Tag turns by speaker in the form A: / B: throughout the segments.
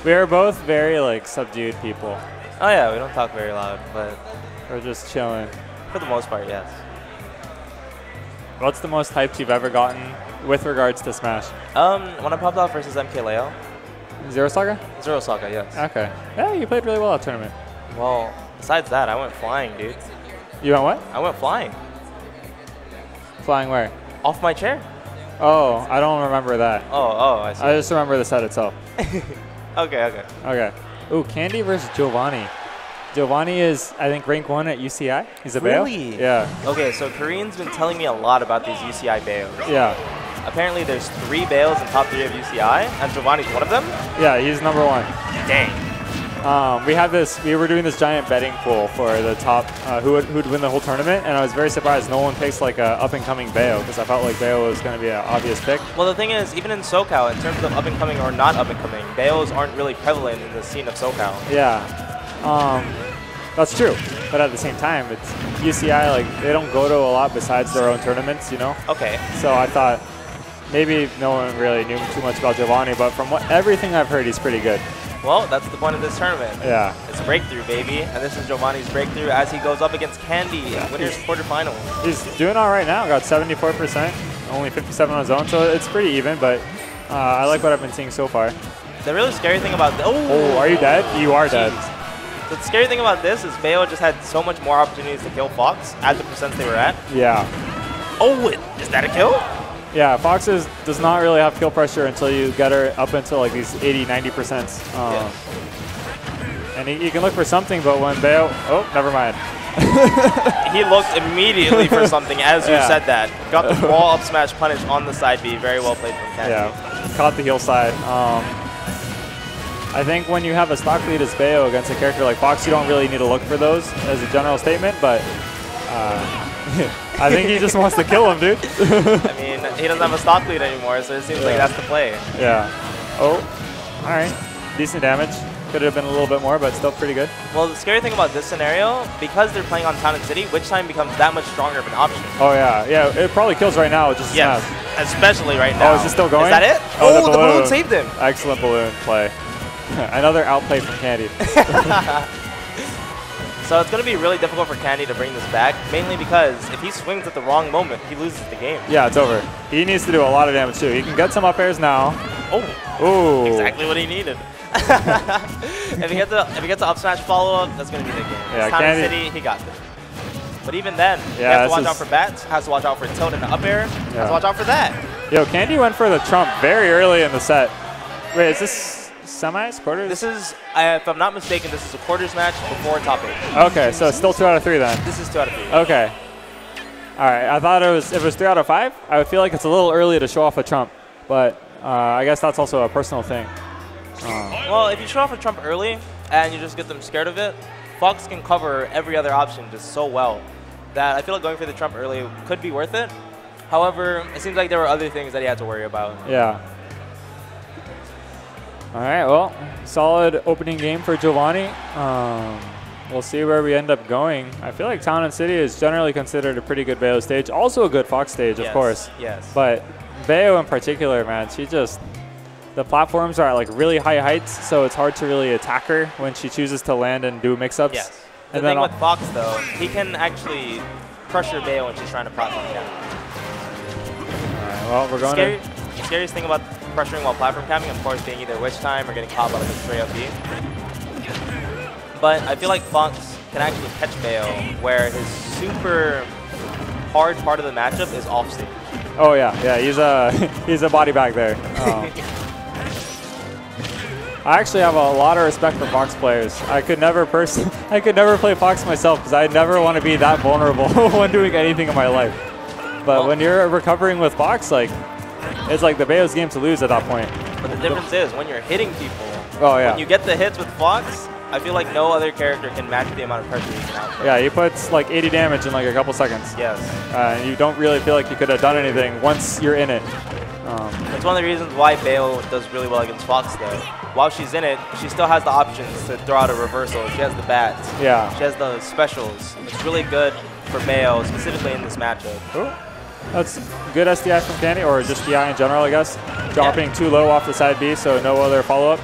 A: We are both very like subdued people.
B: Oh yeah, we don't talk very loud, but
A: We're just chilling.
B: for the most part, yes.
A: What's the most hyped you've ever gotten with regards to Smash?
B: When I popped out versus MKLeo,
A: Zero Saga?
B: Zero Saga, yes.
A: Okay. Yeah, you played really well at tournament.
B: Well, besides that, I went flying, dude.
A: You went what?
B: I went flying.
A: Flying where?
B: Off my chair.
A: Oh, I don't remember that.
B: Oh, I see.
A: I just remember the set itself.
B: Okay.
A: Okay. Ooh, Candy versus Jovanni. Jovanni is, I think, rank 1 at UCI. He's a Bayo.
B: Really?
A: Yeah.
B: Okay, so Korean's been telling me a lot about these UCI Bayos.
A: Yeah.
B: Apparently there's 3 Bayos in top 3 of UCI, and Jovanni's one of them?
A: Yeah, he's number 1.
B: Dang.
A: We were doing this giant betting pool for the top, who'd win the whole tournament, and I was very surprised no one picks like a up-and-coming Bayo, because I felt like Bayo was going to be an obvious pick.
B: Well, the thing is, even in SoCal, in terms of up-and-coming or not up-and-coming, Bayos aren't really prevalent in the scene of SoCal.
A: Yeah. That's true, but at the same time, it's UCI, like, they don't go to a lot besides their own tournaments, you know?
B: Okay.
A: So I thought maybe no one really knew too much about Jovanni, but from everything I've heard, he's pretty good.
B: Well, that's the point of this tournament.
A: Yeah.
B: It's breakthrough, baby. And this is Jovanni's breakthrough as he goes up against Candy in winners quarterfinals.
A: He's doing all right now. Got 74%, only 57 on his own, so it's pretty even, but I like what I've been seeing so far.
B: The really scary thing about
A: Oh, are you dead? You are dead.
B: The scary thing about this is Bayo just had so much more opportunities to kill Fox at the percents they were at.
A: Yeah.
B: Oh, is that a kill?
A: Yeah, Fox does not really have kill pressure until you get her up into like these 80, 90%. And he can look for something, but when Bayo... Oh, never mind.
B: He looked immediately for something as you said that. Got the wall up smash punish on the side B. Very well played from Candy.
A: Yeah, caught the heel side. I think when you have a stock lead as Bayo against a character like Fox, you don't really need to look for those as a general statement, but I think he just wants to kill him, dude.
B: I mean, he doesn't have a stock lead anymore, so it seems like that's the play.
A: Yeah. Oh, all right. Decent damage. Could have been a little bit more, but still pretty good.
B: Well, the scary thing about this scenario, because they're playing on Town and City, Witch Time becomes that much stronger of an option.
A: Oh, yeah. Yeah, it probably kills right now. Just
B: yes, especially right now.
A: Oh, is it still going?
B: Is that it?
A: Oh,
B: the balloon saved him.
A: Excellent balloon play. Another outplay from Candy.
B: So it's going to be really difficult for Candy to bring this back, mainly because if he swings at the wrong moment, he loses the game.
A: Yeah, it's over. He needs to do a lot of damage, too. He can get some up airs now.
B: Oh,
A: ooh.
B: Exactly what he needed. If he gets an up smash follow-up, that's going to be the game.
A: Yeah,
B: Candy City, he got this. But even then, he has to watch out for bats, has to watch out for tilt in the up air, has to watch out for that.
A: Yo, Candy went for the trump very early in the set. Wait, is this semis, quarters?
B: This is, if I'm not mistaken, this is a quarters match before top 8.
A: Okay, so it's still 2 out of 3 then.
B: This is 2 out of 3.
A: Okay. All right, I thought if it was 3 out of 5, I would feel like it's a little early to show off a trump, but I guess that's also a personal thing.
B: Well, if you show off a trump early and you just get them scared of it, Fox can cover every other option just so well that I feel like going for the trump early could be worth it. However, it seems like there were other things that he had to worry about.
A: Yeah. All right, well, solid opening game for Jovanni. We'll see where we end up going. I feel like Town and City is generally considered a pretty good Bayo stage. Also a good Fox stage, of course.
B: Yes.
A: But Bayo in particular, man, the platforms are at like really high heights, so it's hard to really attack her when she chooses to land and do mix-ups.
B: Yes. The thing with Fox, though, he can actually pressure Bayo when she's trying to platform down.
A: All right, well, we're going
B: The scariest thing about pressuring while platform camming, of course, being either Witch Time or getting caught by like a straight up B. But I feel like Fox can actually catch Bayo, where his super hard part of the matchup is off stage.
A: Oh yeah, he's a body bag there. I actually have a lot of respect for Fox players. I could never play Fox myself because I never want to be that vulnerable when doing anything in my life. But when you're recovering with Fox, like it's like the Bayo's game to lose at that point.
B: But the difference is when you're hitting people.
A: Oh yeah.
B: When you get the hits with Fox, I feel like no other character can match the amount of pressure he can output.
A: Yeah, he puts like 80 damage in like a couple seconds.
B: Yes.
A: And you don't really feel like you could have done anything once you're in it.
B: That's one of the reasons why Bayo does really well against Fox, though. While she's in it, she still has the options to throw out a reversal. She has the bats.
A: Yeah.
B: She has the specials. It's really good for Bayo, specifically in this matchup.
A: Cool. That's good SDI from Candy, or just DI in general, I guess. Dropping too low off the side B, so no other follow-up.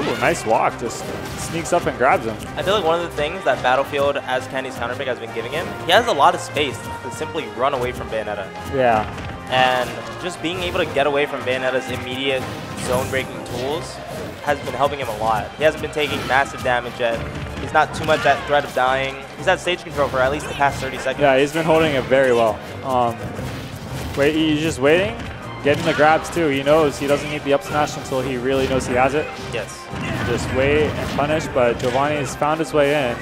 A: Ooh, nice walk. Just sneaks up and grabs him.
B: I feel like one of the things that Battlefield, as Candy's counterpick, has been giving him, he has a lot of space to simply run away from Bayonetta.
A: Yeah.
B: And just being able to get away from Bayonetta's immediate zone-breaking tools has been helping him a lot. He hasn't been taking massive damage yet. He's not too much at threat of dying. He's had stage control for at least the past 30 seconds.
A: Yeah, he's been holding it very well. He's just waiting, getting the grabs too. He knows he doesn't need the up smash until he really knows he has it.
B: Yes.
A: Just wait and punish, but Jovanni has found his way in.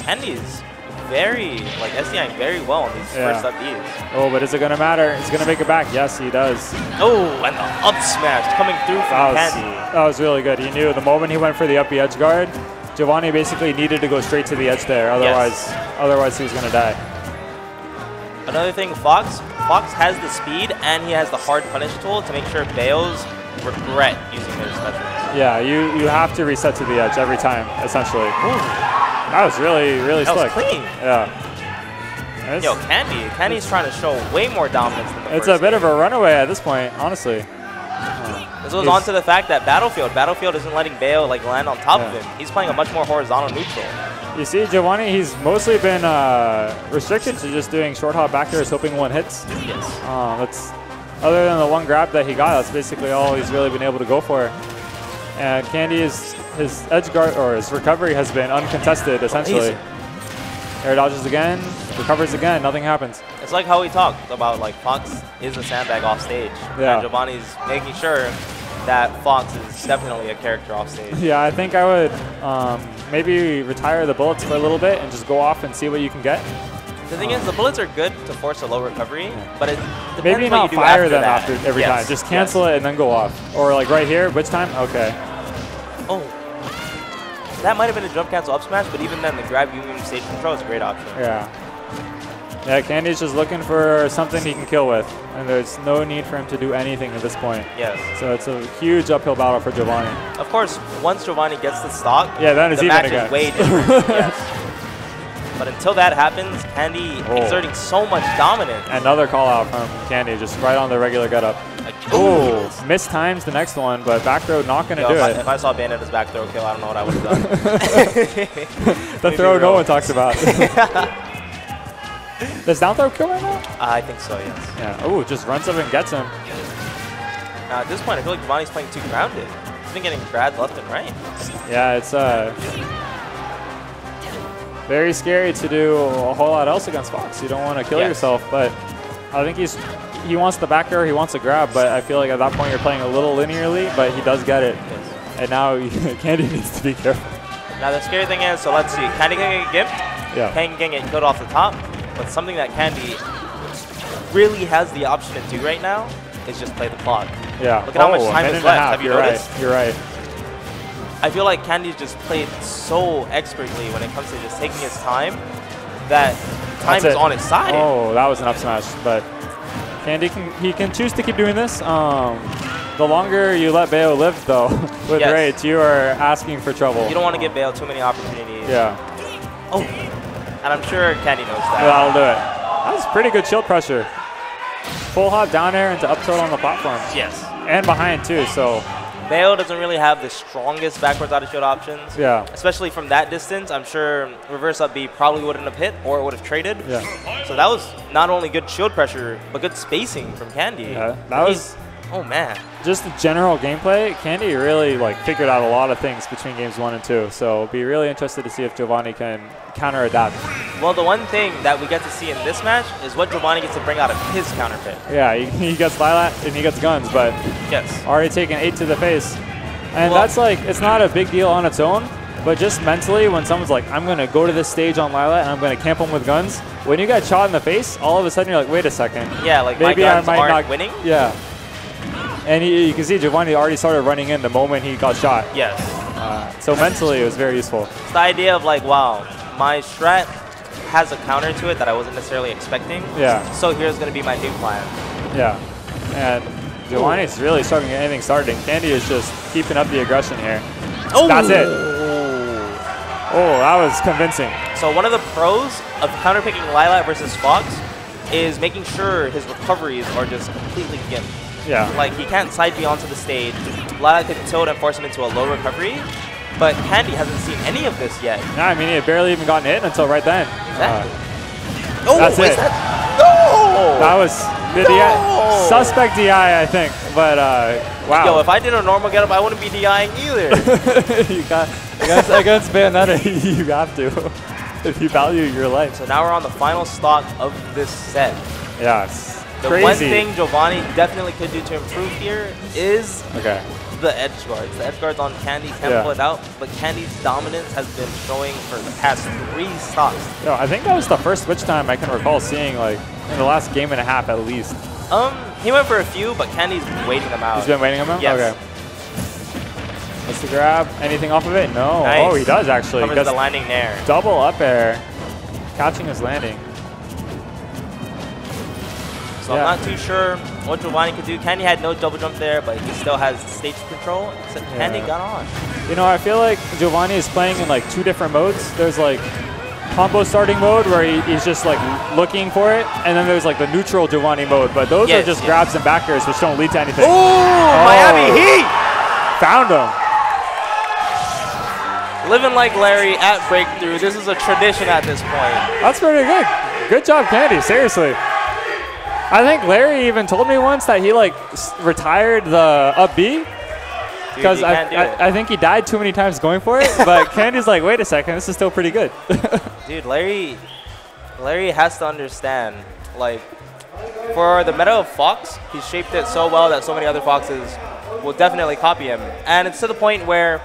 B: Candy's very, like, SDIing very well on these first up Bs.
A: Oh, but is it going to matter? He's going to make it back. Yes, he does.
B: Oh, and the up smash coming through from Candy.
A: That was really good. He knew the moment he went for the up B edge guard, Jovanni basically needed to go straight to the edge there. Otherwise he was going to die.
B: Another thing, Fox has the speed and he has the hard punish tool to make sure Bails regret using their specials.
A: Yeah, you have to reset to the edge every time, essentially. Ooh. That was really, really slick.
B: That was clean.
A: Yeah.
B: Yo, Candy's trying to show way more dominance than the first.
A: It's a bit of a runaway at this point, honestly.
B: This goes on to the fact that Battlefield isn't letting Bayo like land on top of him. He's playing a much more horizontal neutral.
A: You see, Jovanni, he's mostly been restricted to just doing short hop back airs, hoping one hits.
B: Yes.
A: That's other than the one grab that he got. That's basically all he's really been able to go for. And Candy his edge guard or his recovery has been uncontested essentially. Air dodges again, recovers again, nothing happens.
B: It's like how we talked about like Fox is a sandbag off stage.
A: Yeah.
B: And Jovanni's making sure that Fox is definitely a character off stage.
A: Yeah, I think I would maybe retire the bullets for a little bit and just go off and see what you can get.
B: The thing is, the bullets are good to force a low recovery, but it depends
A: maybe
B: what
A: not
B: you do
A: fire them
B: that.
A: after every time. Just cancel it and then go off. Or like right here, which time? Okay.
B: Oh. That might have been a jump cancel up smash, but even then, the grab union stage control is a great option.
A: Yeah. Yeah, Candy's just looking for something he can kill with, and there's no need for him to do anything at this point.
B: Yes.
A: So it's a huge uphill battle for Jovanni.
B: Of course, once Jovanni gets the stock,
A: then it's
B: the
A: even
B: match
A: again.
B: is way different. Yes. But until that happens, Candy exerting so much dominance.
A: Another call out from Candy, just right on the regular get up. Ooh, missed times the next one, but back throw not going to do it.
B: If I saw Bayonetta's back throw kill, I don't know what I would have done.
A: The throw no one talks about. Does down throw kill right now?
B: I think so, yes.
A: Yeah. Ooh, just runs up and gets him.
B: Now at this point, I feel like Jovanni's playing too grounded. He's been getting grabbed left and right.
A: Yeah, it's very scary to do a whole lot else against Fox. You don't want to kill yourself, but I think he wants the back air, he wants a grab, but I feel like at that point you're playing a little linearly, but he does get it.
B: Yes.
A: And now Candy needs to be careful.
B: Now the scary thing is, so let's see, Candy can get gimped,
A: yeah.
B: Candy can get killed off the top, but something that Candy really has the option to do right now is just play the clock.
A: Yeah.
B: Look at how much time is left. Have you noticed?
A: You're right.
B: I feel like Candy's just played so expertly when it comes to just taking his time that time is on his side.
A: Oh, that was an up smash, but Candy can choose to keep doing this. The longer you let Bayo live, though, with raids, you are asking for trouble.
B: You don't want to give Bayo too many opportunities.
A: Yeah.
B: Oh, and I'm sure Candy knows that.
A: Yeah, that'll do it. That was pretty good shield pressure. Full hop down air into up tilt on the platform.
B: Yes.
A: And behind, too, so.
B: Bayo doesn't really have the strongest backwards out of shield options.
A: Yeah.
B: Especially from that distance, I'm sure reverse up B probably wouldn't have hit or it would have traded.
A: Yeah.
B: So that was not only good shield pressure, but good spacing from Candy.
A: Yeah, that was.
B: Oh man.
A: Just the general gameplay, Candy really figured out a lot of things between games 1 and 2. So be really interested to see if Jovanni can counter adapt.
B: Well, the one thing that we get to see in this match is what Jovanni gets to bring out of his counter pick.
A: Yeah, he gets Lilat and he gets guns, but already taken 8 to the face. And that's it's not a big deal on its own, but just mentally when someone's like, I'm going to go to this stage on Lilat and I'm going to camp him with guns, when you get shot in the face, all of a sudden you're like, wait a second.
B: Yeah, like
A: maybe
B: my guns
A: I might
B: aren't
A: not
B: winning?
A: Yeah. And you can see Jovanni already started running in the moment he got shot.
B: Yes.
A: So mentally it was very useful.
B: It's the idea of wow, my strat has a counter to it that I wasn't necessarily expecting.
A: Yeah.
B: So here's going to be my new plan.
A: Yeah. And Jovanni's really starting to get anything started. And Candy is just keeping up the aggression here.
B: Oh!
A: That's it. Oh, that was convincing.
B: So one of the pros of counterpicking Lilat versus Fox is making sure his recoveries are just completely gimped.
A: Yeah.
B: Like, he can't side B onto the stage. Lala could tilt and force him into a low recovery. But Candy hasn't seen any of this yet.
A: Yeah, I mean, he had barely even gotten hit until right then.
B: Oh,
A: that's it.
B: No!
A: That was the DI, suspect DI, I think. But wow.
B: Yo, if I did a normal getup, I wouldn't be DIing either.
A: you got against Bayonetta, you have to if you value your life.
B: So now we're on the final stock of this set.
A: Yes.
B: The
A: Crazy.
B: one thing Jovanni definitely could do to improve here is the edge guards. The edge guards on Candy can pull it out, but Candy's dominance has been showing for the past 3 stocks.
A: Yo, I think that was the first switch time I can recall seeing, like, in the last game and a half at least.
B: He went for a few, but Candy's waiting them out.
A: He's been waiting them out?
B: Yes.
A: Okay. What's the grab? Anything off of it? No.
B: Nice.
A: Oh, he does actually.
B: Covers the landing there.
A: Double up air, catching his landing.
B: So I'm not too sure what Jovanni could do. Candy had no double jump there, but he still has stage control. Except Candy got on.
A: You know, I feel like Jovanni is playing in like 2 different modes. There's like combo starting mode where he's just like looking for it, and then there's like the neutral Jovanni mode. But those are just grabs and back airs, which don't lead to anything.
B: Ooh, Miami Heat!
A: Found him.
B: Living like Larry at breakthrough. This is a tradition at this point.
A: That's pretty good. Good job, Candy. Seriously. I think Larry even told me once that he like retired the up B because I think he died too many times going for it. But Candy's like, wait a second, this is still pretty good.
B: Dude, Larry has to understand, like, for the meta of Fox, he shaped it so well that so many other Foxes will definitely copy him. And it's to the point where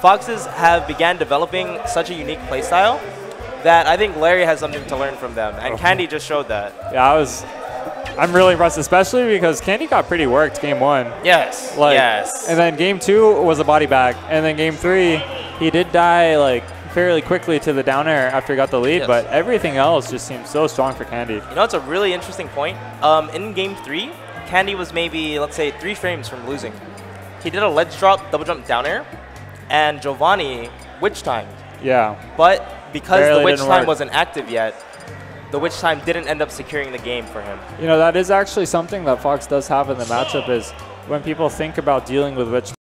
B: Foxes have began developing such a unique playstyle that I think Larry has something to learn from them. And Candy just showed that.
A: Yeah, I'm really impressed, especially because Candy got pretty worked game 1.
B: Yes,
A: like,
B: yes.
A: And then game 2 was a body bag. And then game 3, he did die like fairly quickly to the down air after he got the lead. But everything else just seems so strong for Candy.
B: You know, it's a really interesting point. In game 3, Candy was maybe, let's say, 3 frames from losing. He did a ledge drop, double jump down air, and Jovanni witch timed.
A: Yeah.
B: But because
A: barely
B: the witch time wasn't active yet, the witch time didn't end up securing the game for him.
A: You know, that is actually something that Fox does have in the matchup is when people think about dealing with witch